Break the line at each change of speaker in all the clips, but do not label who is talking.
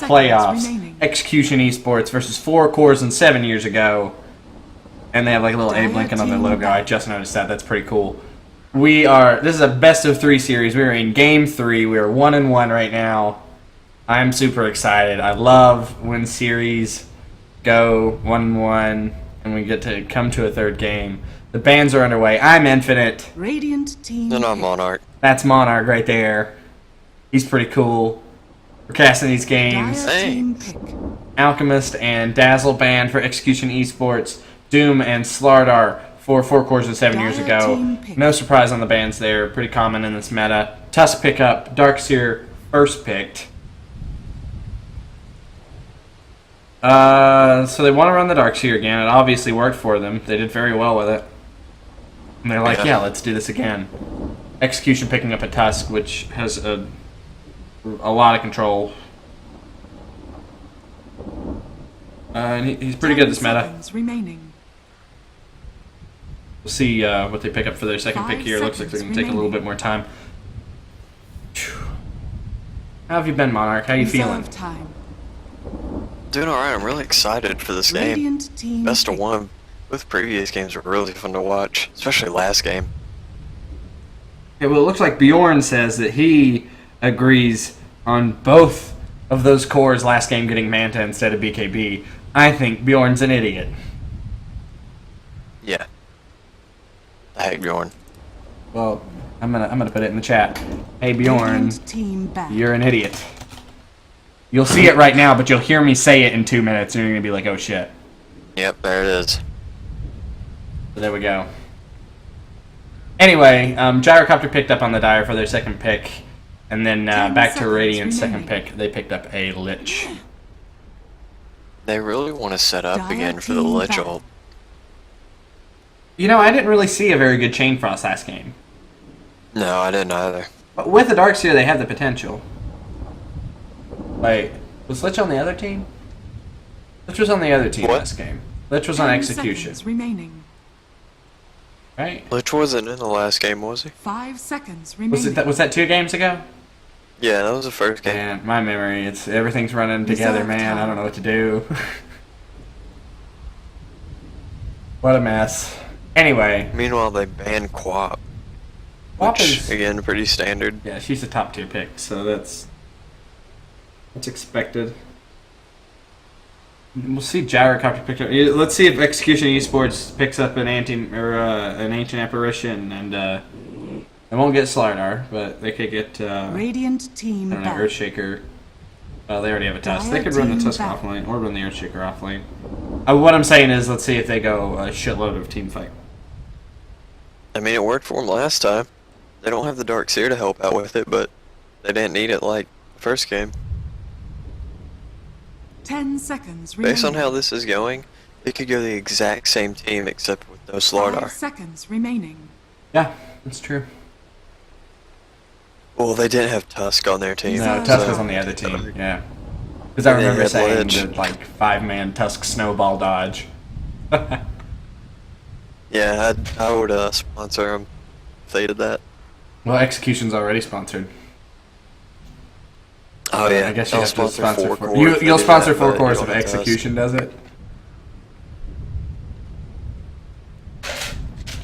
playoffs. Execution Esports versus 4 cores and 7 years ago. And they have like a little Abe Lincoln on their logo. I just noticed that. That's pretty cool. This is a best of 3 series. We are in game 3. We are 1-1 right now. I'm super excited. I love when series go 1-1 and we get to come to a 3rd game. The bans are underway. I'm Infinite.
Radiant team.
Then I'm Monarch.
That's Monarch right there. He's pretty cool. We're casting these games. Alchemist and Dazzle banned for Execution Esports. Doom and Slardar for 4 cores and 7 years ago. No surprise on the bans there. Pretty common in this meta. Tusk pickup. Darkseer first picked. So they want to run the Darkseer again. It obviously worked for them. They did very well with it. And they're like, yeah, let's do this again. Execution picking up a Tusk, which has a lot of control. And he's pretty good at this meta. We'll see what they pick up for their second pick here. Looks like they're going to take a little bit more time. How have you been, Monarch? How you feeling?
Doing alright. I'm really excited for this game. Best of 1. Both previous games were really fun to watch, especially last game.
Yeah, well, it looks like Bjorn says that he agrees on both of those cores last game getting Manta instead of BKB. I think Bjorn's an idiot.
Yeah. I hate Bjorn.
Well, I'm gonna put it in the chat. Hey Bjorn, you're an idiot. You'll see it right now, but you'll hear me say it in 2 minutes, and you're gonna be like, "Oh shit."
Yep, there it is.
So there we go. Anyway, Gyrocopter picked up on the Dire for their second pick, and then back to Radiant's second pick. They picked up a Lich.
They really want to set up again for the Lich ult.
You know, I didn't really see a very good Chain Frost last game.
No, I didn't either.
But with the Darkseer, they have the potential. Wait, was Lich on the other team? Lich was on the other team last game. Lich was on Execution.
Remaining.
Right?
Lich wasn't in the last game, was he?
5 seconds remaining.
Was that 2 games ago?
Yeah, that was the first game.
Man, my memory, everything's running together, man. I don't know what to do. What a mess. Anyway.
Meanwhile, they banned Quap.
Quap
which,
is,
again, pretty standard.
Yeah, she's a top tier pick, so that's expected. We'll see Gyrocopter pick up. Let's see if Execution Esports picks up an Ancient Apparition, and they won't get Slardar, but they could get
Radiant team.
I don't know, Earthshaker. Well, they already have a Tusk. They could run the Tusk offlane or run the Earthshaker offlane. What I'm saying is, let's see if they go a shitload of team fight.
I mean, it worked for them last time. They don't have the Darkseer to help out with it, but they didn't need it like the first game.
10 seconds remaining.
Based on how this is going, it could go the exact same team except with no Slardar.
5 seconds remaining.
Yeah, that's true.
Well, they didn't have Tusk on their team.
No, Tusk was on the other team, yeah. Because I remember saying the, like, 5-man Tusk snowball dodge.
Yeah, I would sponsor them if they did that.
Well, Execution's already sponsored.
Oh yeah,
I guess you have to sponsor
4 cores.
You'll sponsor 4 cores if Execution does it.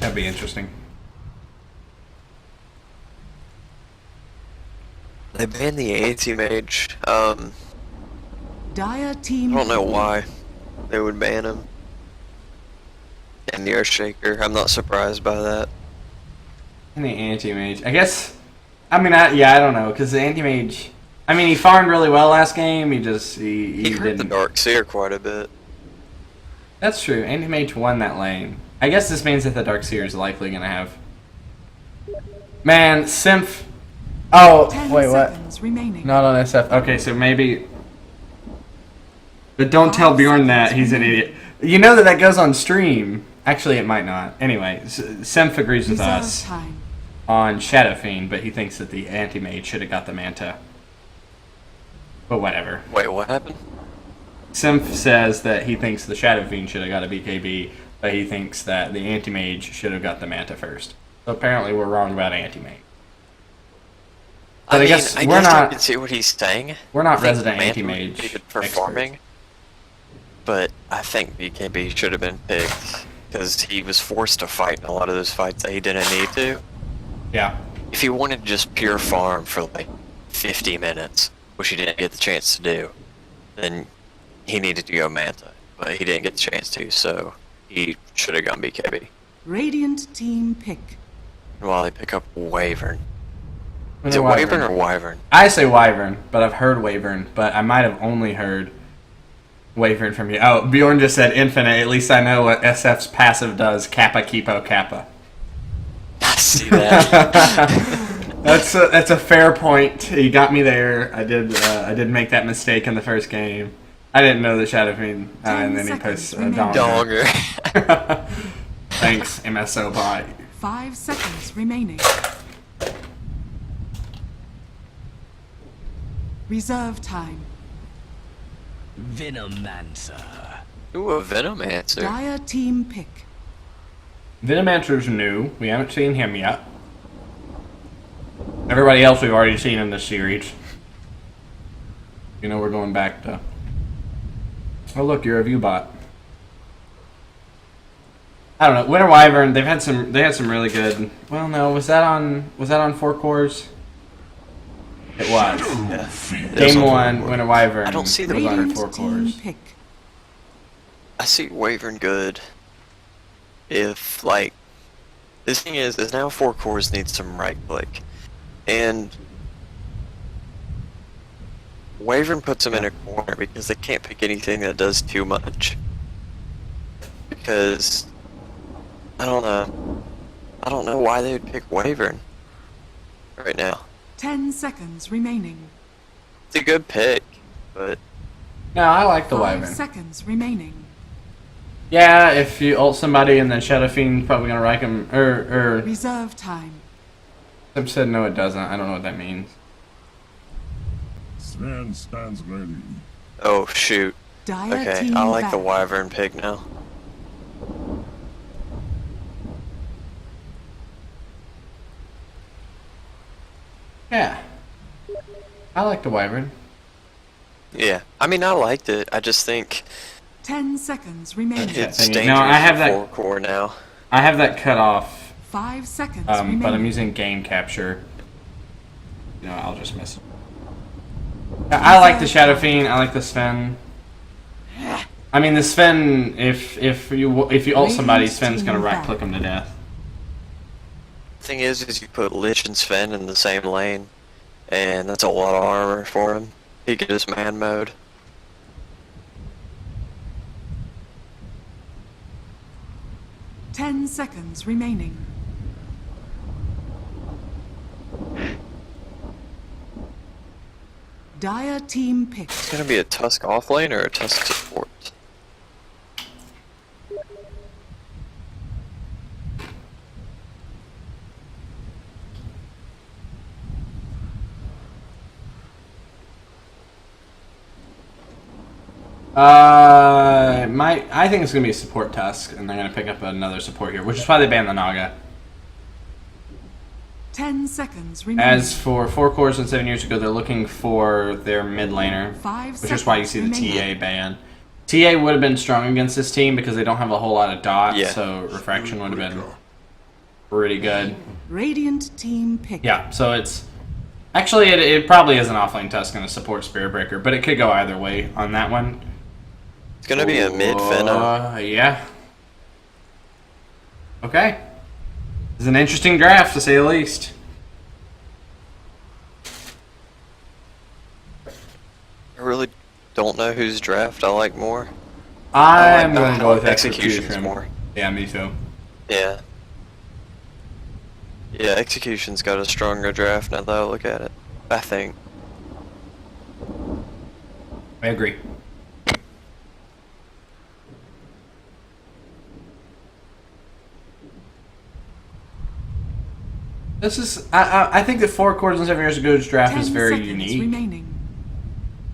That'd be interesting.
They banned the anti-mage.
Dire team.
I don't know why they would ban him. And the Earthshaker, I'm not surprised by that.
And the anti-mage, I guess. I mean, I don't know, because the anti-mage. I mean, he farmed really well last game. He hurt
the Darkseer quite a bit.
That's true. Anti-mage won that lane. I guess this means that the Darkseer is likely going to have. Man, Symph. Oh, wait, what?
Remaining.
Not on SF. Okay, so maybe. But don't tell Bjorn that. He's an idiot. You know that goes on stream. Actually, it might not. Anyway, Symph agrees with us on Shadow Fiend, but he thinks that the anti-mage should have got the Manta. But whatever.
Wait, what happened?
Symph says that he thinks the Shadow Fiend should have got a BKB, but he thinks that the anti-mage should have got the Manta first. So apparently we're wrong about anti-mage. But I guess
I
we're
guess I
not.
can see what he's saying.
We're not
I think
resident
Manta
anti-mage
would be good for
experts.
farming, but I think BKB should have been picked because he was forced to fight in a lot of those fights that he didn't need to.
Yeah.
If he wanted just pure farm for like 50 minutes, which he didn't get the chance to do, then he needed to go Manta, but he didn't get the chance to, so he should have gone BKB.
Radiant team pick.
While they pick up Wyvern.
When
Is
they're
it Wyvern or Wyvern?
I say Wyvern, but I've heard Wyvern, but I might have only heard Wyvern from you. Oh, Bjorn just said Infinite. At least I know what SF's passive does. Kappa, Kipo, Kappa.
I see that.
That's a fair point. You got me there. I did make that mistake in the first game. I didn't know the Shadow Fiend, and then he posts
Donger.
Thanks, MSO bot.
5 seconds remaining. Reserve time.
Venomancer.
Ooh, a Venomancer.
Dire team pick.
Venomancer's new. We haven't seen him yet. Everybody else we've already seen in this series. You know, we're going back to... Oh, look, you're a view bot. I don't know. Winter Wyvern, they had some really good... Well, no, was that on 4 cores? It was.
Yeah.
Game 1, Winter Wyvern.
I don't see the
was on
Radiant
4
team
cores.
pick.
I see Wyvern good. If, like... The thing is now 4 cores need some right click. And... Wyvern puts them in a corner because they can't pick anything that does too much. Because... I don't know. I don't know why they would pick Wyvern right now.
10 seconds remaining.
It's a good pick, but
No, I like the
5
Wyvern.
seconds remaining.
Yeah, if you ult somebody and then Shadow Fiend's probably gonna rank him.
Reserve time.
Sim said no, it doesn't. I don't know what that means.
Sven stands ready.
oh shoot.
Dire
Okay,
team
I like
back.
the Wyvern pick now.
Yeah. I like the Wyvern.
Yeah, I mean I liked it. I just think
10 seconds remaining.
it's
thingy.
dangerous
No, I have
for
that-
4 core now.
I have that cut off,
5 seconds remaining.
but I'm using game capture. No, I'll just miss. I like the Shadow Fiend. I like the Sven. I mean, the Sven. If you ult somebody, Sven's gonna right click him to death.
Thing is you put Lich and Sven in the same lane, and that's a lot of armor for him. He can just man mode.
Ten seconds remaining. Dire team pick.
It's gonna be a Tusk off lane or a Tusk support.
I think it's gonna be a support Tusk, and they're gonna pick up another support here, which is why they banned the Naga.
10 seconds remaining.
As for 4 cores and 7 years ago, they're looking for their mid laner,
5
which is why you see the
seconds remaining.
TA ban. TA would have been strong against this team because they don't have a whole lot of dots,
Yeah.
so refraction would have been pretty good.
Radiant team pick.
Yeah, so it's actually it probably is an offlane Tusk and a support Spirit Breaker, but it could go either way on that one.
It's gonna be a mid Venom.
Yeah. Okay. It's an interesting draft to say the least.
I really don't know whose draft I like more.
I'm
I
going to go with
Executions
Execution
more.
Yeah, me too.
Yeah. Yeah, Execution's got a stronger draft now that I look at it. I think.
I agree. This is I think that 4 cores and 7 years ago's draft
10
is very
seconds
unique.
remaining.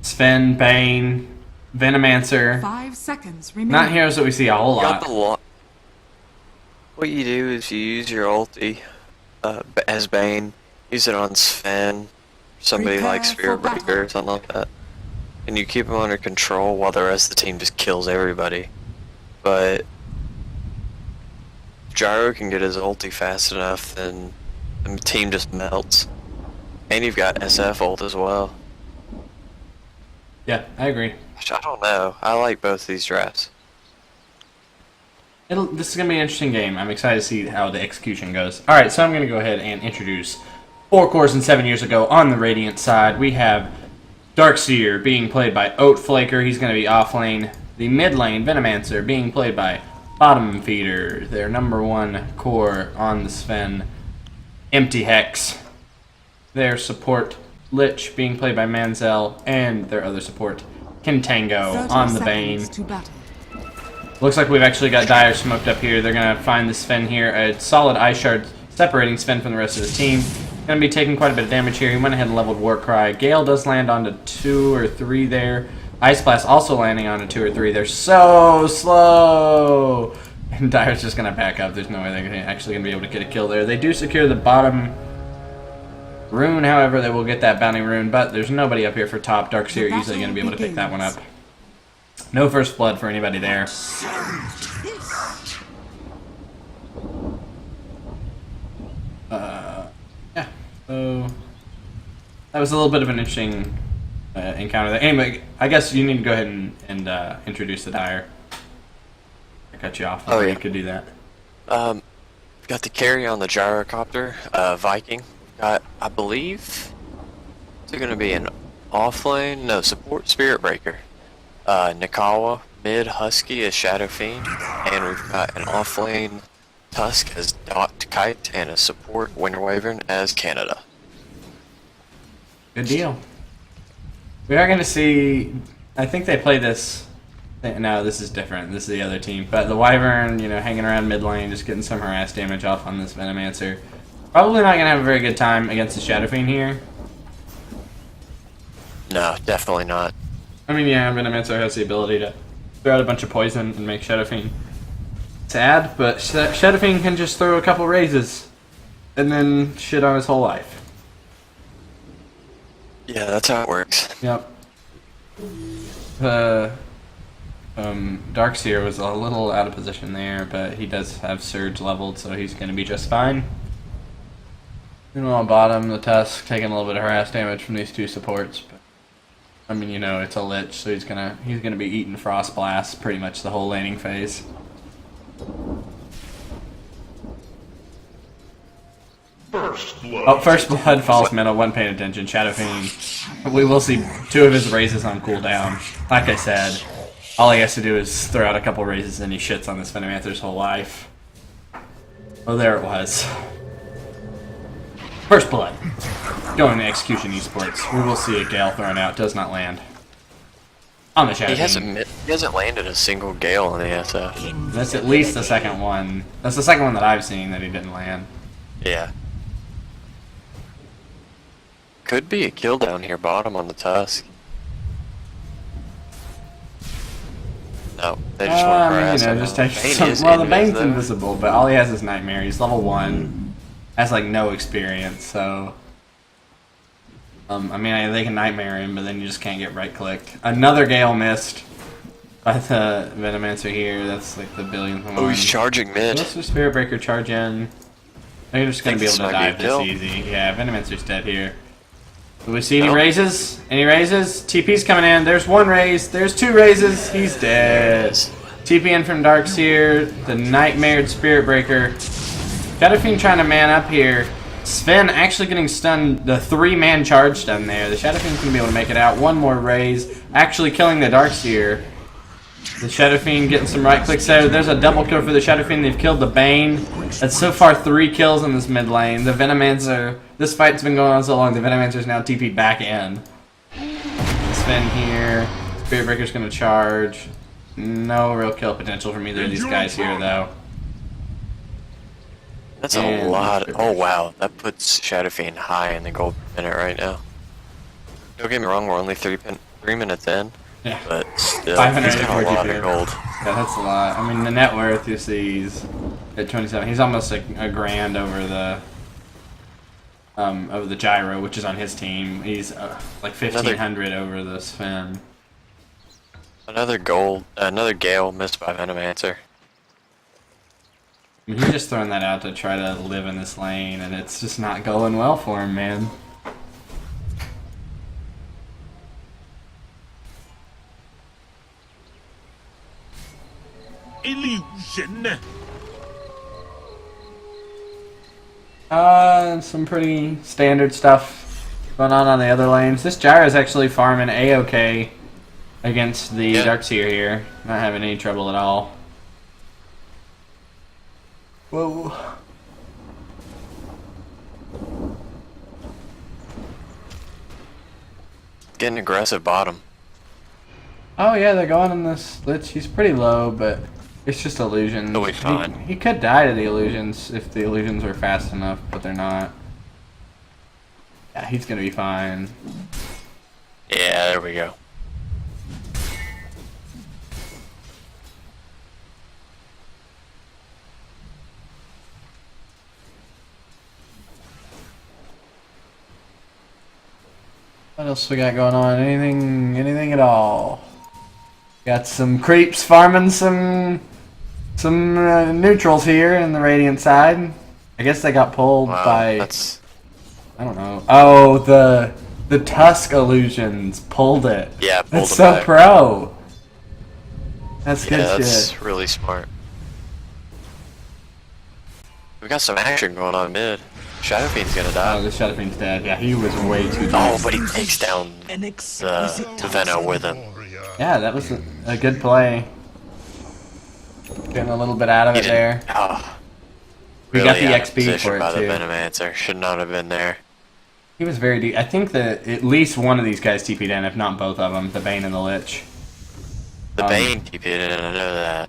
Sven, Bane, Venomancer.
5 seconds remaining.
Not heroes that we see a whole
You got
lot.
the lot. What you do is you use your ulti as Bane, use it on Sven, somebody like
Prepare
Spirit
for battle.
Breaker or something like that. And you keep them under control while the rest of the team just kills everybody. But if Gyro can get his ulti fast enough, then the team just melts. And you've got SF ult as well.
Yeah, I agree.
Which I don't know. I like both these drafts.
This is going to be an interesting game. I'm excited to see how the execution goes. Alright, so I'm going to go ahead and introduce 4 cores and 7 years ago on the Radiant side. We have Darkseer being played by Oatflaker. He's going to be off lane. The mid lane, Venomancer, being played by Bottom Feeder. Their number 1 core on the Sven, Empty Hex. Their support, Lich, being played by Manzel. And their other support, Kintango,
30
on the
seconds
Bane.
to battle.
Looks like we've actually got Dire smoked up here. They're going to find the Sven here. A solid Ice Shard separating Sven from the rest of the team. Going to be taking quite a bit of damage here. He went ahead and leveled Warcry. Gale does land onto 2 or 3 there. Ice Blast also landing onto 2 or 3. They're so slow! And Dire's just going to back up. There's no way they're actually going to be able to get a kill there. They do secure the bottom rune, however, they will get that bounty rune. But there's nobody up here for top. Darkseer easily going to be able to pick that one up. No first blood for anybody there. Yeah, so that was a little bit of an interesting encounter there. Anyway, I guess you need to go ahead and introduce the Dire. I cut you off.
Oh, yeah.
You could do that.
Got the carry on the gyrocopter, Viking. Got, I believe, is it going to be an offlane? No, support Spirit Breaker. Nikawa, mid Husky as Shadow Fiend, and we've got an offlane Tusk as Dot Kite, and a support Winter Wyvern as Canada.
Good deal. We are going to see. I think they play this. No, this is different. This is the other team. But the Wyvern, hanging around mid lane, just getting some harass damage off on this Venomancer. Probably not going to have a very good time against the Shadow Fiend here.
No, definitely not.
I mean, yeah, Venomancer has the ability to throw out a bunch of poison and make Shadow Fiend sad, but Shadow Fiend can just throw a couple raises and then shit on his whole life.
Yeah, that's how it works.
Yep. Darkseer was a little out of position there, but he does have Surge leveled, so he's going to be just fine. And on bottom, the Tusk taking a little bit of harass damage from these 2 supports. But, I mean, it's a Lich, so he's gonna be eating Frost Blast pretty much the whole laning phase.
First blood.
Oh, First Blood, False Metal, wasn't paying attention. Shadow Fiend. We will see 2 of his raises on cooldown. Like I said, all he has to do is throw out a couple raises and he shits on this Venomancer's whole life. Oh, there it was. First Blood. Going to Execution Esports. We will see a Gale thrown out. Does not land. On the Shadow Fiend.
He hasn't landed a single Gale on the SF.
That's at least the second one. That's the second one that I've seen that he didn't land.
Yeah. Could be a kill down here bottom on the Tusk. No, they just want to harass him.
Just take
Bane is
well, the Bane's
invis, though.
invisible, but all he has is Nightmare. He's level 1. Has like no experience, so I mean, they can Nightmare him, but then you just can't get right-clicked. Another Gale missed by the Venomancer here. That's like the billionth one.
Oh, he's charging mid.
Let's just Spirit Breaker charge in. They're just going to be able to
Think
dive
this might
this
be a
easy. Yeah, Venomancer's dead here. Do we see any raises? Any raises? TP's coming in. There's 1 raise. There's 2 raises. He's dead. TP in from Darkseer. The Nightmared Spirit Breaker. Shadow Fiend trying to man up here. Sven actually getting stunned. The 3-man charge stun there. The Shadow Fiend's going to be able to make it out. 1 more raise. Actually killing the Darkseer. The Shadow Fiend getting some right clicks there. There's a double kill for the Shadow Fiend. They've killed the Bane. That's so far 3 kills in this mid lane. The Venomancer. This fight's been going on so long. The Venomancer's now TP back in. Sven here. Spirit Breaker's going to charge. No real kill potential from either of these guys here, though.
That's a lot. Oh wow, that puts Shadow Fiend high in the gold minute right now. Don't get me wrong, we're only 3 minutes in.
Yeah.
But still, he's got a lot of
542.
gold.
Yeah, that's a lot. I mean, the net worth you see he's at 27. He's almost a grand over of the gyro, which is on his team. He's like 1,500 over the Sven.
Another gold, another Gale missed by Venomancer.
I mean, he's just throwing that out to try to live in this lane, and it's just not going well for him, man.
Illusion.
Some pretty standard stuff going on the other lanes. This gyro is actually farming A-OK against the Darkseer here. Not having any trouble at all. Whoa.
Getting aggressive bottom.
Oh yeah, they're going in this Lich. He's pretty low, but it's just illusions.
He'll be fine.
He could die to the illusions if the illusions were fast enough, but they're not. Yeah, he's gonna be fine.
Yeah, there we go.
What else we got going on? Anything at all? Got some creeps farming some neutrals here in the Radiant side. I guess they got pulled by.
That's...
I don't know. Oh, the Tusk illusions pulled it.
Yeah, pulled
that's
it
so
back.
pro. That's good
that's
shit.
really smart. We got some action going on mid. Shadow Fiend's gonna die.
Oh, the Shadow Fiend's dead. Yeah, he was way too dead.
Oh, but he takes down the Veno with him.
Yeah, that was a good play. Getting a little bit out of it there.
Oh,
We
really
got the
out of
XP
position
for it
by the
too.
Venomancer. Should not have been there.
He was very deep. I think that at least one of these guys TP'd in, if not both of them, the Bane and the Lich.
The Bane TP'd in, I know that.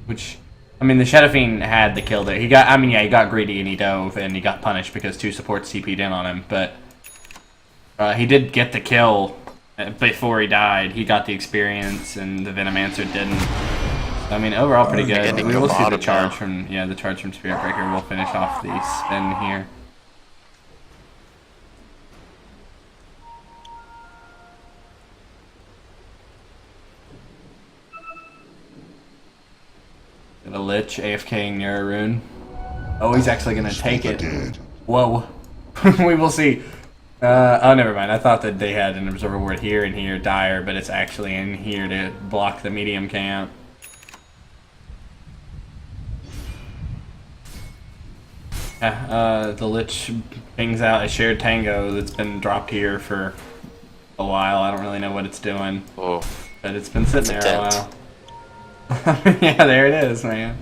Which, I mean, the Shadow Fiend had the kill there. He got, I mean, yeah, he got greedy and he dove and he got punished because 2 supports TP'd in on him, but he did get the kill before he died. He got the experience and the Venomancer didn't. I mean, overall pretty good. We will see the charge from, the charge from Spirit Breaker. We'll finish off the spin here. Got a Lich AFKing near a rune. Oh, he's actually gonna take it. Whoa. We will see. Oh, never mind. I thought that they had an observer ward here and here, dire, but it's actually in here to block the medium camp. The Lich pings out a shared tango that's been dropped here for a while. I don't really know what it's doing.
Oh,
but it's been sitting there a
intense.
while. Yeah, there it is, man.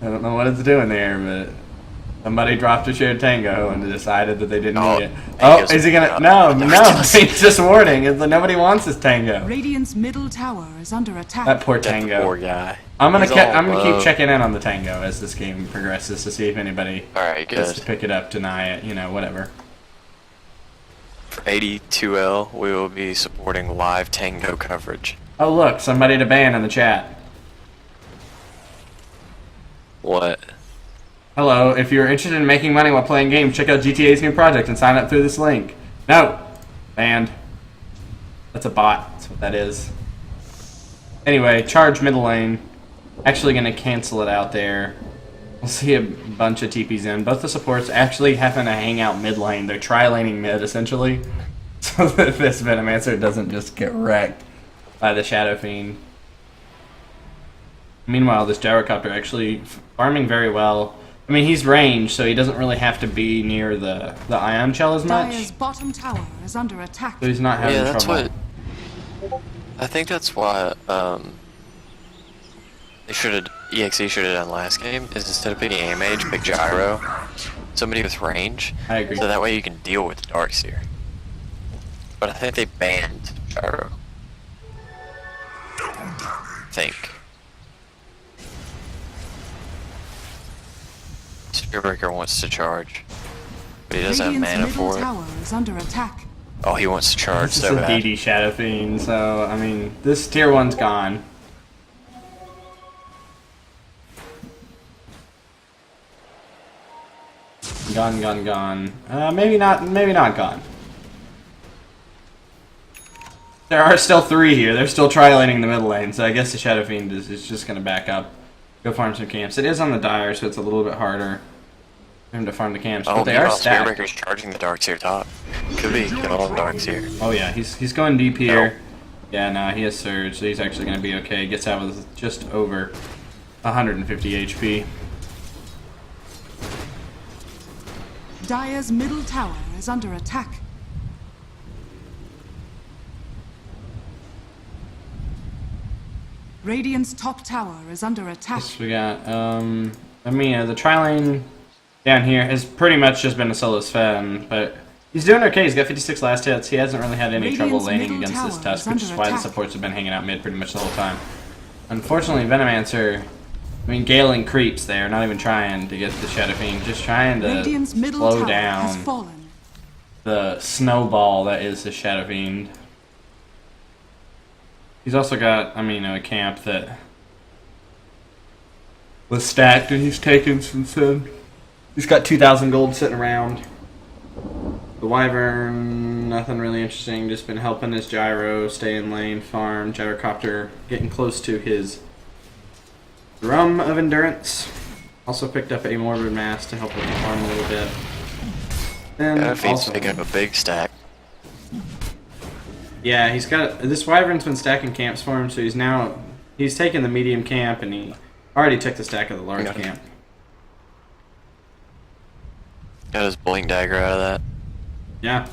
I don't know what it's doing there, but somebody dropped a shared tango and decided that they didn't need it. Oh, is he gonna? No, he's just warding. Nobody wants this tango.
Radiant's middle tower is under attack.
That poor
that
tango.
poor guy.
I'm gonna
He's
keep checking in on the tango as this game progresses to see if anybody
Alright,
gets to
good.
pick it up, deny it, whatever.
For AD2L, we will be supporting live tango coverage.
Oh look, somebody to ban in the chat.
What?
Hello, if you're interested in making money while playing games, check out GTA's new project and sign up through this link. No! Banned. That's a bot. That's what that is. Anyway, charge middle lane. Actually gonna cancel it out there. We'll see a bunch of TPs in. Both the supports actually happen to hang out mid lane. They're tri-laning mid, essentially. So that this Venomancer doesn't just get wrecked by the Shadow Fiend. Meanwhile, this Gyrocopter actually farming very well. I mean, he's ranged, so he doesn't really have to be near the Ion Shell as much.
Dire's bottom tower is under attack.
So he's not having
Yeah, that's
trouble.
what... I think that's why, they EXE should have done last game, is instead of picking aim mage, pick gyro. Somebody with range.
I agree.
So that way you can deal with the Darkseer. But I think they banned gyro. I think. Spearbreaker wants to charge. But he doesn't have
Radiant's
mana
middle
for it.
tower is under attack.
Oh, he wants to charge
This is
so
a
bad.
DD Shadow Fiend, so, I mean, this tier 1's gone. Gone. Maybe not gone. There are still 3 here. They're still tri-laning the middle lane, so I guess the Shadow Fiend is just going to back up. Go farm some camps. It is on the Dire, so it's a little bit harder for him to farm the camps, but they are stacked.
Spearbreaker's charging the Darks here top. Could be killing Darks here.
Oh yeah, he's going deep here. Yeah, no, he has Surge, so he's actually going to be okay. Gets out with just over 150 HP.
Dire's middle tower is under attack. Radiant's top tower is under attack.
Yes, we got, the tri-lane down here has pretty much just been a solo Sven, but he's doing okay. He's got 56 last hits. He hasn't really had any trouble laning against this Tusk, which is why the supports have been hanging out mid pretty much the whole time. Unfortunately, Venomancer, Galen creeps there, not even trying to get the Shadow Fiend, just trying to slow down the snowball that is the Shadow Fiend. He's also got, a camp that was stacked and he's taken since then. He's got 2,000 gold sitting around. The Wyvern, nothing really interesting, just been helping his Gyro stay in lane, farm, Gyrocopter getting close to his Drum of Endurance. Also picked up a Morbid Mass to help with the farm a little bit. And
Fiend's picking up a big stack.
Yeah, he's got this Wyvern's been stacking camps for him, so he's taken the medium camp and he already took the stack of the large camp.
Got his blink dagger out of that.
Yeah,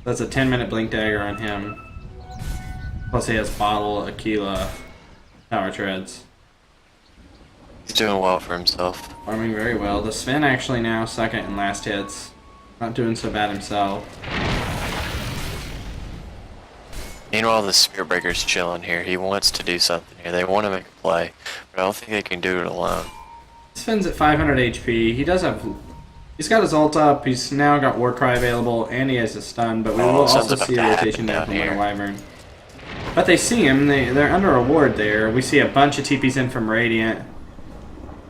that's a 10-minute blink dagger on him. Plus he has bottle, Aquila, power treads.
He's doing well for himself.
Farming very well. The Sven actually now second in last hits. Not doing so bad himself.
Meanwhile, the Spearbreaker's chilling here. He wants to do something here. They want to make a play, but I don't think they can do it alone.
Sven's at 500 HP. He's got his ult up. He's now got Warcry available, and he has a stun. But we will also see a rotation down from Winter Wyvern. But they see him. They're under a ward there. We see a bunch of TPs in from Radiant.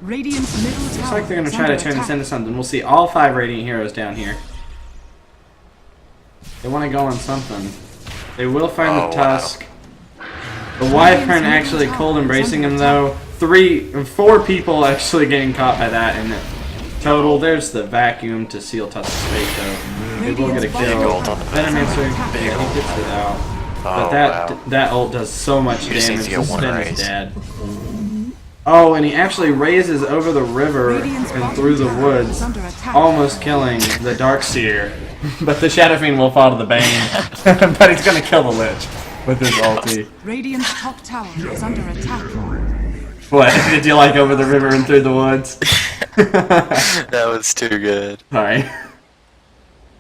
Radiant's middle tower.
Looks like they're going to try to turn this into something. We'll see all 5 Radiant heroes down here. They want to go on something. They will find the Tusk. Wow. The Wyvern actually cold embracing him though. 4 people actually getting caught by that in total. There's the vacuum to seal Tusk's fate though. They will get a kill. Venomancer, he gets it out. But that ult does so much damage. This Sven is dead. Oh, and he actually raises over the river and through the woods, almost killing the Darkseer. But the Shadow Fiend will fall to the Bane. But he's going to kill the Lich with his ulti.
Radiant's top tower is under attack.
What? Did you like over the river and through the woods?
That was too good.
Sorry.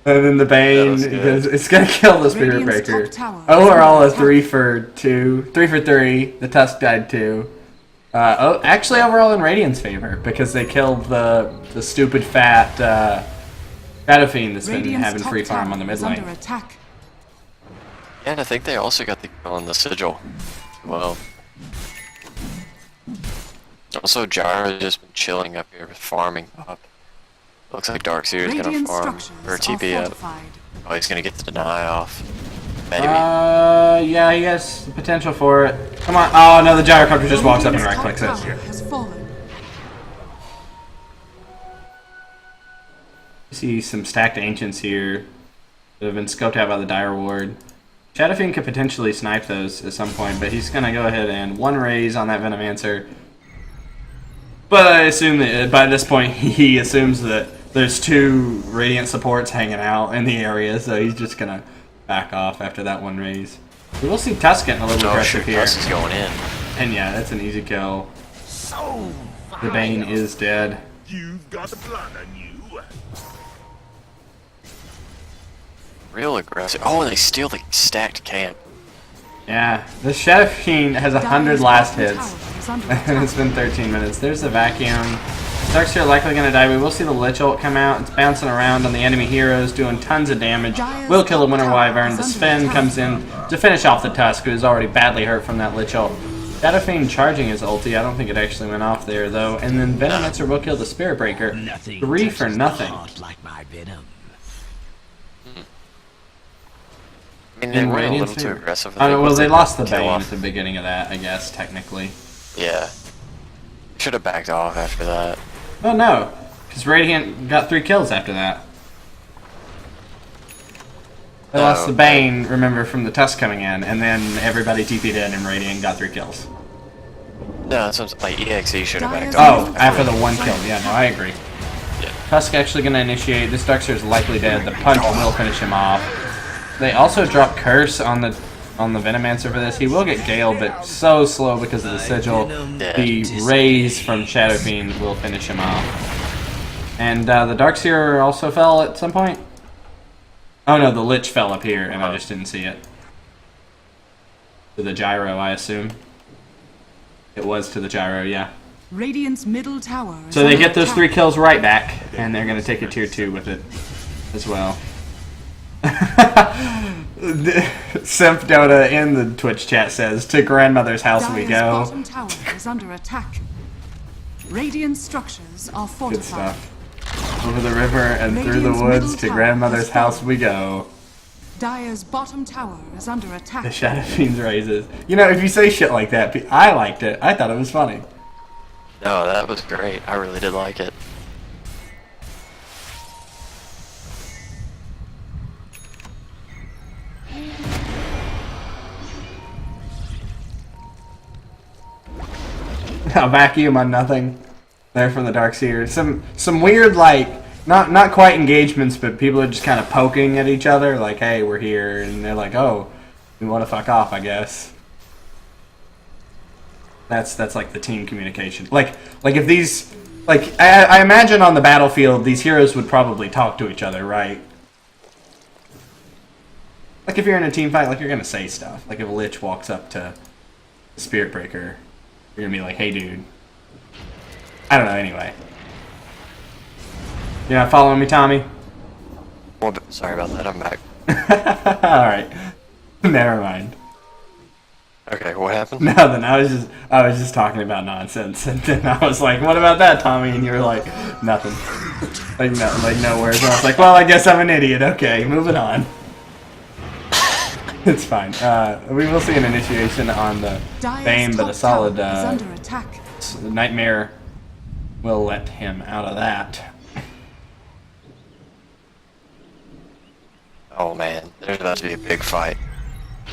And then the Bane, it's going to kill the Spearbreaker. Overall, a 3 for 2. 3 for 3. The Tusk died 2. Actually, overall in Radiant's favor, because they killed the stupid fat Shadow Fiend that's been having free farm on the mid lane.
Yeah, and I think they also got the kill on the Sigil. Well, also Gyro just been chilling up here, farming up. Looks like Darkseer is gonna farm or TP up. Oh, he's gonna get the deny off. Maybe.
Yeah, he has the potential for it. Come on. Oh no, the Gyrocopter just walks up and right clicks it. See some stacked Ancients here that have been scoped out by the Dire Ward. Shadow Fiend could potentially snipe those at some point, but he's going to go ahead and 1 raise on that Venomancer. But I assume that by this point he assumes that there's 2 Radiant supports hanging out in the area, so he's just going to back off after that 1 raise. We will see Tusk getting a little aggressive here.
Tusk is going in.
And yeah, that's an easy kill. The Bane is dead.
You've got a plan on you.
Real aggressive. Oh, and they steal the stacked camp.
Yeah, the Shadow Fiend has 100 last hits, and it's been 13 minutes. There's the vacuum. Darkseer likely going to die. We will see the Lich ult come out. It's bouncing around on the enemy heroes, doing tons of damage. Will kill a Winter Wyvern. The Sven comes in to finish off the Tusk, who is already badly hurt from that Lich ult. Shadow Fiend charging his ulti. I don't think it actually went off there, though. And then Venomancer will kill the Spirit Breaker. 3 for nothing.
Like my venom.
I mean, they were a little too aggressive.
Oh, well, they lost the
kill
Bane
off.
at the beginning of that, I guess, technically.
Yeah. Should have backed off after that.
Oh, no. Because Radiant got 3 kills after that. They lost the Bane, remember, from the Tusk coming in, and then everybody TP'd in and Radiant got 3 kills.
No, that's what, like, EXE should have backed
Oh,
off.
after the 1 kill. Yeah, no, I agree.
Yeah.
Tusk actually going to initiate. This Darkseer is likely dead. The punch will finish him off. They also drop Curse on the Venomancer for this. He will get Gale, but so slow because of the Sigil. The Raise from Shadow Fiend will finish him off. And the Darkseer also fell at some point. Oh no, the Lich fell up here, and I just didn't see it. To the Gyro, I assume. It was to the Gyro, yeah.
Radiant's middle tower is
So they
under
get those
attack.
3 kills right back, and they're going to take a tier 2 with it as well. Simp Dota in the Twitch chat says, to grandmother's house we
Dire's
go.
bottom tower is under attack. Radiant structures are
Good
fortified.
stuff. Over the river and through the
Radiant's
woods
middle
to
tower
grandmother's
has
house
fallen.
we go.
Dire's bottom tower is under
The
attack.
Shadow Fiend's raises. You know, if you say shit like that, I liked it. I thought it was funny.
No, that was great. I really did like it.
A vacuum on nothing. There from the Darkseer. Some weird, like, not quite engagements, but people are just kind of poking at each other, like, hey, we're here, and they're like, oh, we want to fuck off, I guess. That's like the team communication. Like if these, like, I imagine on the battlefield, these heroes would probably talk to each other, right? Like if you're in a team fight, like you're gonna say stuff. Like if a Lich walks up to the Spirit Breaker, you're gonna be like, hey dude. I don't know, anyway. You're not following me, Tommy?
Well, sorry about that. I'm back.
Alright. Never mind.
Okay, what happened?
Nothing. I was just talking about nonsense, and then I was like, "What about that, Tommy?" And you were like, "Nothing." Like no words. And I was like, "Well, I guess I'm an idiot." Okay, moving on. It's fine. We will see an initiation on the
Dire's
Bane, but
top
a solid
tower is under attack.
Nightmare will let him out of that.
Oh man, there's about to be a big fight.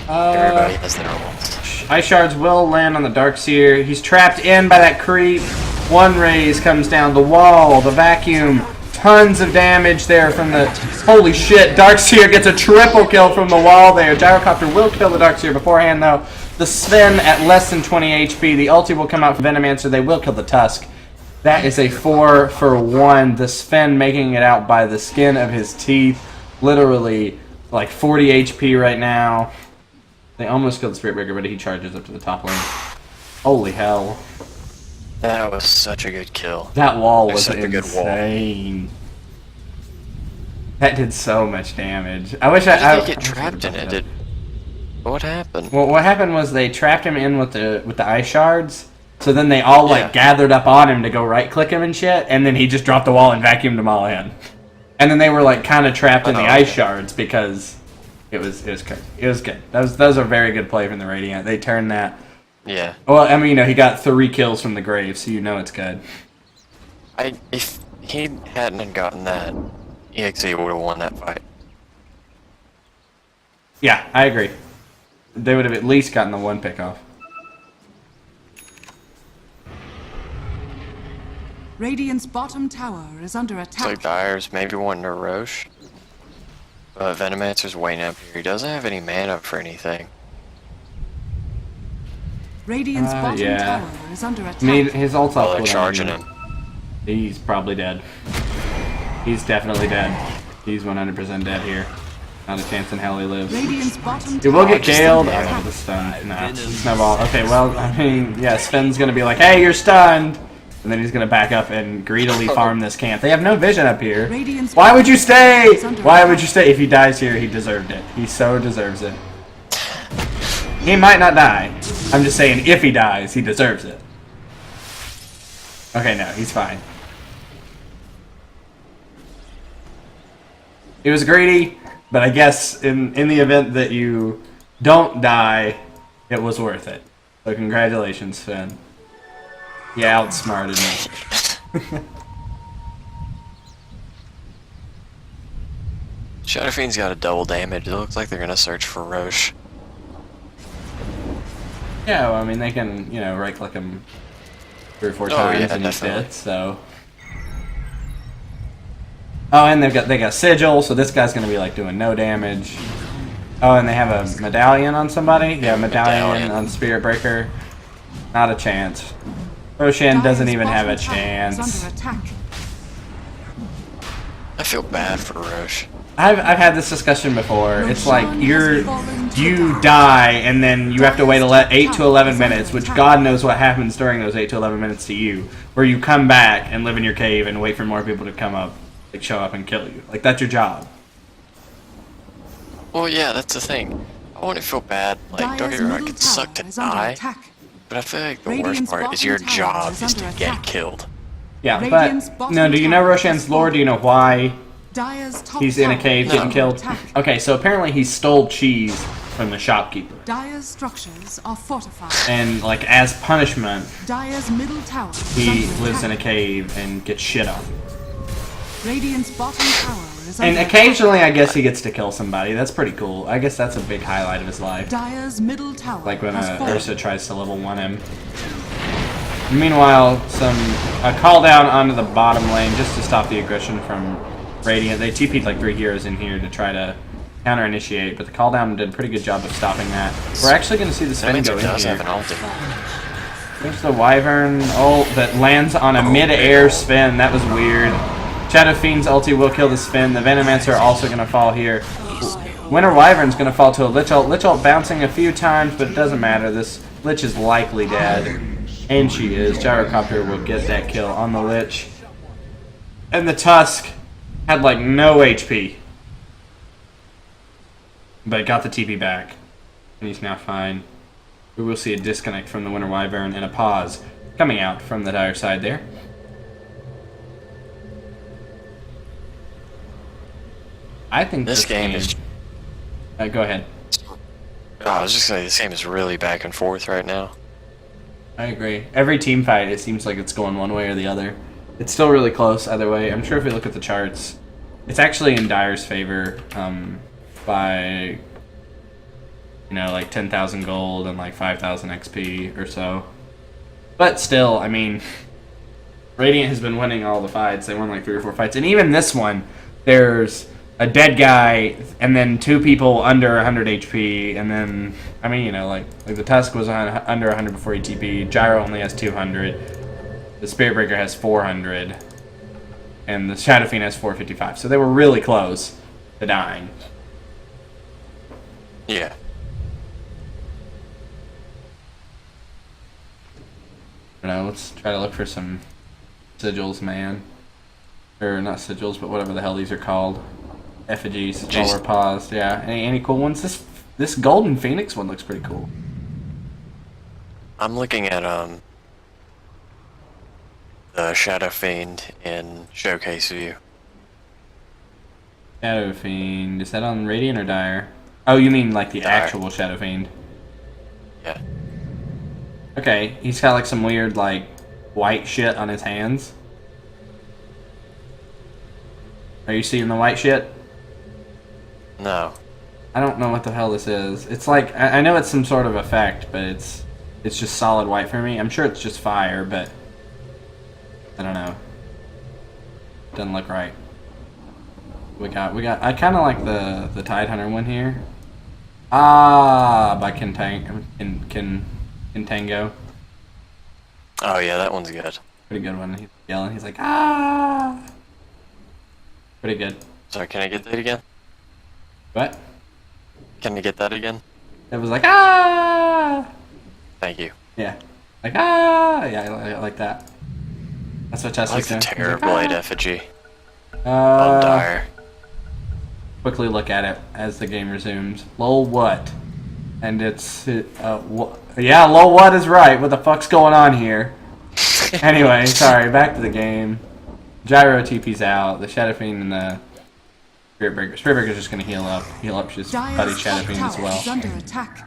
Everybody has their ults.
Ice Shards will land on the Darkseer. He's trapped in by that creep. One raise comes down the wall, the vacuum. Tons of damage there from the... Holy shit, Darkseer gets a triple kill from the wall there. Gyrocopter will kill the Darkseer beforehand, though. The Sven at less than 20 HP. The ulti will come out from Venomancer. They will kill the Tusk. That is a 4 for 1. The Sven making it out by the skin of his teeth. Literally, like 40 HP right now. They almost killed the Spirit Breaker, but he charges up to the top lane. Holy hell.
That was such a good kill.
That wall was
Such a good wall.
insane. That did so much damage. I wish
How did
I
they get trapped in it? What happened?
Well, what happened was they trapped him in with the ice shards. So then they all
Yeah.
gathered up on him to go right click him and shit, and then he just dropped the wall and vacuumed them all in. And then they were like kind of trapped in the ice shards because it was good. It was good. That was a very good play from the Radiant. They turned that.
Yeah.
Well, I mean, he got 3 kills from the grave, so it's good.
If he hadn't gotten that, EXE would have won that fight.
Yeah, I agree. They would have at least gotten the 1 pick off.
Radiant's bottom tower is under
It's like
attack.
Dire's maybe wanting to Roche. But Venomancer's waiting up here. He doesn't have any mana for anything.
Radiant's bottom
yeah.
tower is under attack.
His ult's
Oh,
off
they're
cooldown.
charging him.
He's probably dead. He's definitely dead. He's 100% dead here. Not a chance in hell he lives.
Radiant's bottom
He will get
tower is
galed.
under
Oh,
attack.
the stun. Nah, snowball. Okay, well, I mean, yeah, Sven's gonna be like, hey, you're stunned! And then he's gonna back up and greedily farm this camp. They have no vision up here.
Radiant's
Why would you stay?
is under
Why would
attack.
you stay? If he dies here, he deserved it. He so deserves it. He might not die. I'm just saying, if he dies, he deserves it. Okay, no, he's fine. It was greedy, but I guess in the event that you don't die, it was worth it. So congratulations, Finn. You outsmarted me.
Shadow Fiend's got a double damage. It looks like they're gonna search for Roche.
Yeah, well, I mean, they can, you know, right-click him 3 or 4
Oh,
times
yeah,
and he's
definitely.
dead, so... Oh, and they got Sigil, so this guy's gonna be, like, doing no damage. Oh, and they have a medallion on somebody? Yeah, medallion on Spirit Breaker. Not a chance. Roshan doesn't even have a chance.
Under attack.
I feel bad for Roche.
I've had this discussion before. It's like you die and then you have to wait 8 to 11 minutes, which God knows what happens during those 8 to 11 minutes to you, where you come back and live in your cave and wait for more people to come up, like show up and kill you. Like that's your job.
Well, yeah, that's the thing. I wouldn't feel bad. Like, don't get me wrong, it suck to die, but I feel like the worst part is your job is to get killed.
Yeah, but no. Do you know Roshan's lore? Do you know why
Dire's top
he's in a cave
tower
getting
is
killed?
under attack.
Okay, so apparently he stole cheese from the shopkeeper,
Dire's structures are fortified.
and like as punishment,
Dire's middle tower is
he
under
lives in a
attack.
cave and gets shit on.
Radiant's bottom tower is
And
under
occasionally, I guess he gets to kill somebody. That's pretty cool. I guess that's a big highlight of his life.
attack. Dire's middle tower
Like when
has fallen.
Ursa tries to level 1 him. Meanwhile, a call down onto the bottom lane just to stop the aggression from Radiant. They TP'd like 3 heroes in here to try to counter initiate, but the call down did a pretty good job of stopping that. We're actually going to see the
That
spin
means
go
it
in
does have an
here.
ultimate.
There's the Wyvern ult that lands on a mid-air spin. That was weird. Shadow Fiend's ulti will kill the spin. The Venomancer also going to fall here. Winter Wyvern's going to fall to a Lich ult. Lich ult bouncing a few times, but it doesn't matter. This Lich is likely dead. And she is. Gyrocopter will get that kill on the Lich. And the Tusk had like no HP. But got the TP back. And he's now fine. We will see a disconnect from the Winter Wyvern and a pause coming out from the Dire side there. I think
This game is.
Go ahead.
Oh, I was just saying, this game is really back and forth right now.
I agree. Every team fight, it seems like it's going one way or the other. It's still really close either way. I'm sure if we look at the charts, it's actually in Dire's favor by, you know, like 10,000 gold and like 5,000 XP or so. But still, I mean, Radiant has been winning all the fights. They won like 3 or 4 fights. And even this one, there's a dead guy and then 2 people under 100 HP. And then, I mean, you know, like the Tusk was under 100 before he TP'd. Gyro only has 200. The Spirit Breaker has 400. And the Shadow Fiend has 455. So they were really close to dying.
Yeah.
You know, let's try to look for some sigils, man. Or not sigils, but whatever the hell these are called. Effigies. While we're paused. Yeah. Any cool ones? This Golden Phoenix one looks pretty cool.
I'm looking at the Shadow Fiend in Showcase View.
Shadow Fiend. Is that on Radiant or Dire? Oh, you mean like the
Dire.
actual Shadow Fiend?
Yeah.
Okay, he's got like some weird like white shit on his hands. Are you seeing the white shit?
No.
I don't know what the hell this is. It's like I know it's some sort of effect, but it's just solid white for me. I'm sure it's just fire, but I don't know. Doesn't look right. We got. I kind of like the Tidehunter one here. Ah, by Kintango.
Oh yeah, that one's good.
Pretty good one. He's yelling. He's like, ah. Pretty good.
Sorry, can I get that again?
What?
Can you get that again?
It was like, ah.
Thank you.
Yeah. Like, ah. Yeah, I like that. That's what
I
Tess
like
was
the
doing.
Terrorblade effigy on
Uh,
Dire.
quickly look at it as the game resumes. Lol, what? And it's... yeah, lol, what is right? What the fuck's going on here? Anyway, sorry, back to the game. Gyro TP's out. The Shadow Fiend and the Spirit Breaker. Spirit Breaker's just gonna heal up his buddy Shadow Fiend as well.
Is under attack.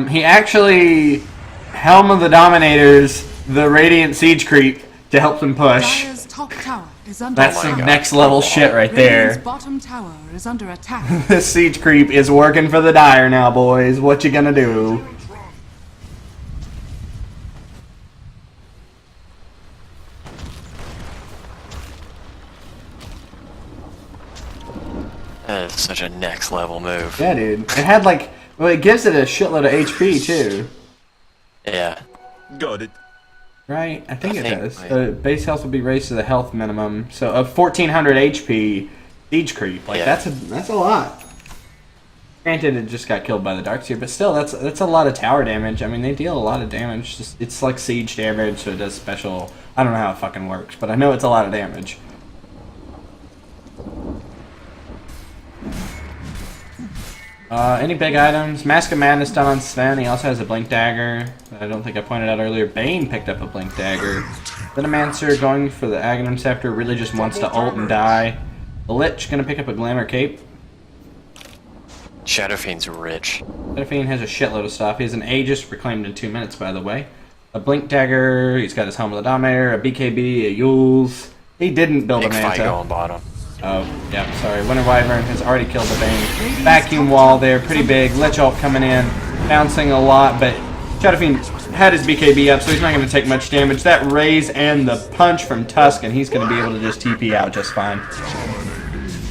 He actually Helm of the Dominators, the Radiant Siege Creep to help them push.
Dire's top tower is under
That's
attack.
some next level shit right
Radiant's
there.
bottom tower is under attack.
This Siege Creep is working for the Dire now, boys. What you gonna do?
That is such a next level move.
Yeah, dude. It had like, well, it gives it a shitload of HP too.
Yeah.
Got it.
Right? I think it does.
right.
Base health will be raised to the health minimum. So of 1400 HP, Siege Creep. Like
Yeah.
that's a lot. Granted, it just got killed by the Darkseer, but still, that's a lot of tower damage. I mean, they deal a lot of damage. It's like siege damage, so it does special. I don't know how it fucking works, but I know it's a lot of damage. Any big items? Mask of Madness done on Sven. He also has a Blink Dagger. I don't think I pointed out earlier. Bane picked up a Blink Dagger. Venomancer going for the Ag0 Scepter. Really just wants to ult and die. The Lich gonna pick up a Glamour Cape.
Shadow Fiend's rich.
Shadow Fiend has a shitload of stuff. He has an Aegis reclaimed in 2 minutes, by the way. A Blink Dagger. He's got his Helm of the Dominator. A BKB. A Yules. He didn't build
Big
a
fight
Manta.
going bottom.
Oh, yeah, sorry. Winter Wyvern has already killed the Bane. Vacuum wall there, pretty big. Lich ult coming in, bouncing a lot, but Shadow Fiend had his BKB up, so he's not going to take much damage. That raise and the punch from Tusk, and he's going to be able to just TP out just fine.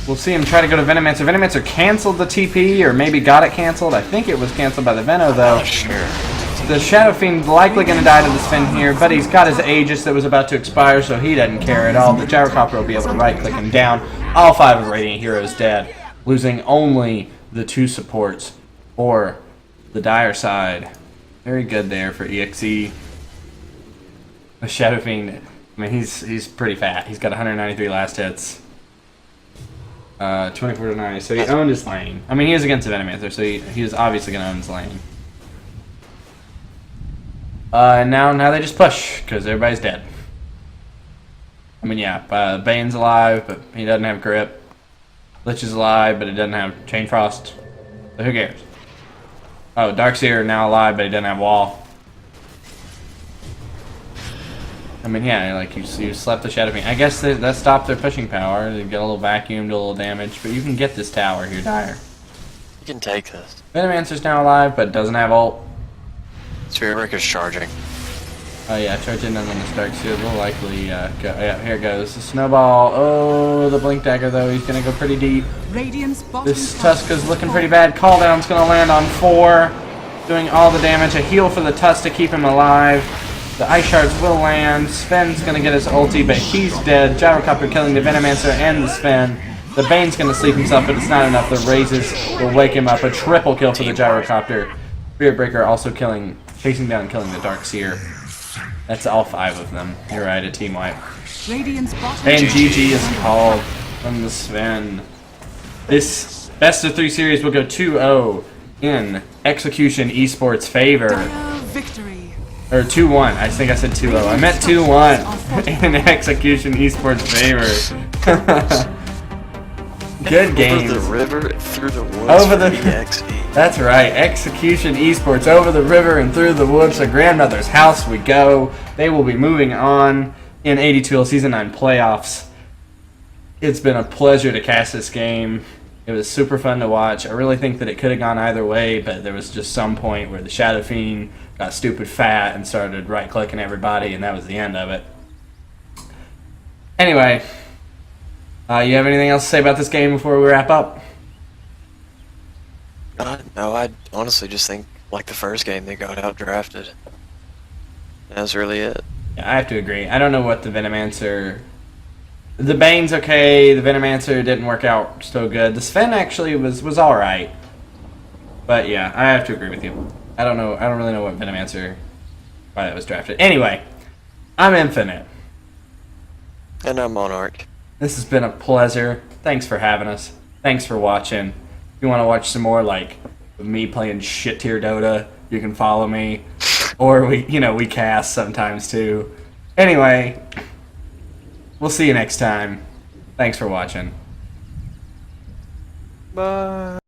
We'll see him try to go to Venomancer. Venomancer canceled the TP, or maybe got it canceled. I think it was canceled by the Veno, though.
Sure.
The Shadow Fiend likely going to die to the Sven here, but he's got his Aegis that was about to expire, so he doesn't care at all. The Gyrocopter will be able to right-click him down. All 5 of Radiant Heroes dead, losing only the 2 supports for the Dire side. Very good there for EXE. The Shadow Fiend, I mean, he's pretty fat. He's got 193 last hits. 24 to 9, so he owned his lane. I mean, he is against the Venomancer, so he was obviously going to own his lane. And now they just push, because everybody's dead. I mean, yeah, Bane's alive, but he doesn't have grip. Lich is alive, but he doesn't have Chain Frost. So who cares? Oh, Darkseer now alive, but he doesn't have wall. I mean, yeah, like you slept the Shadow Fiend. I guess that stopped their pushing power. They get a little vacuum, do a little damage, but you can get this tower here, Dire.
You can take this.
Venomancer's now alive, but doesn't have ult.
Spirit Breaker's charging.
Oh yeah, charging in on this Darkseer will likely go. Yeah, here it goes. The Snowball. Oh, the Blink Dagger though. He's gonna go pretty deep.
Radiant's bottom
This
tower
Tusk is
is
looking
falling.
pretty bad. Call down's gonna land on 4, doing all the damage. A heal for the Tusk to keep him alive. The Ice Shards will land. Sven's gonna get his ulti, but he's dead. Gyrocopter killing the Venomancer and the Sven. The Bane's gonna sleep himself, but it's not enough. The raises will wake him up. A triple kill for the Gyrocopter. Spirit Breaker also chasing down and killing the Darkseer. That's all 5 of them. You're right, a team wipe.
Radiant's bottom
And
tower
GG is called from the Sven. This best of 3 series will go 2-0 in Execution Esports' favor.
Dire victory.
Or 2-1. I think I said 2-0. I meant 2-1 in Execution Esports' favor. Good games.
Over the river, through the woods.
Over the-
for EXE.
That's right. Execution Esports over the river and through the woods to grandmother's house we go. They will be moving on in AD2L Season 9 playoffs. It's been a pleasure to cast this game. It was super fun to watch. I really think that it could have gone either way, but there was just some point where the Shadow Fiend got stupid fat and started right-clicking everybody, and that was the end of it. Anyway, you have anything else to say about this game before we wrap up?
No, I honestly just think, like the first game, they got out-drafted. That's really it.
Yeah, I have to agree. I don't know what the Venomancer... The Bane's okay, the Venomancer didn't work out so good. The Sven actually was alright. But yeah, I have to agree with you. I don't really know what Venomancer... why that was drafted. Anyway, I'm Infinite.
And I'm Monarch.
This has been a pleasure. Thanks for having us. Thanks for watching. If you want to watch some more like of me playing shit tier Dota, you can follow me. Or we cast sometimes too. Anyway, we'll see you next time. Thanks for watching.
Bye.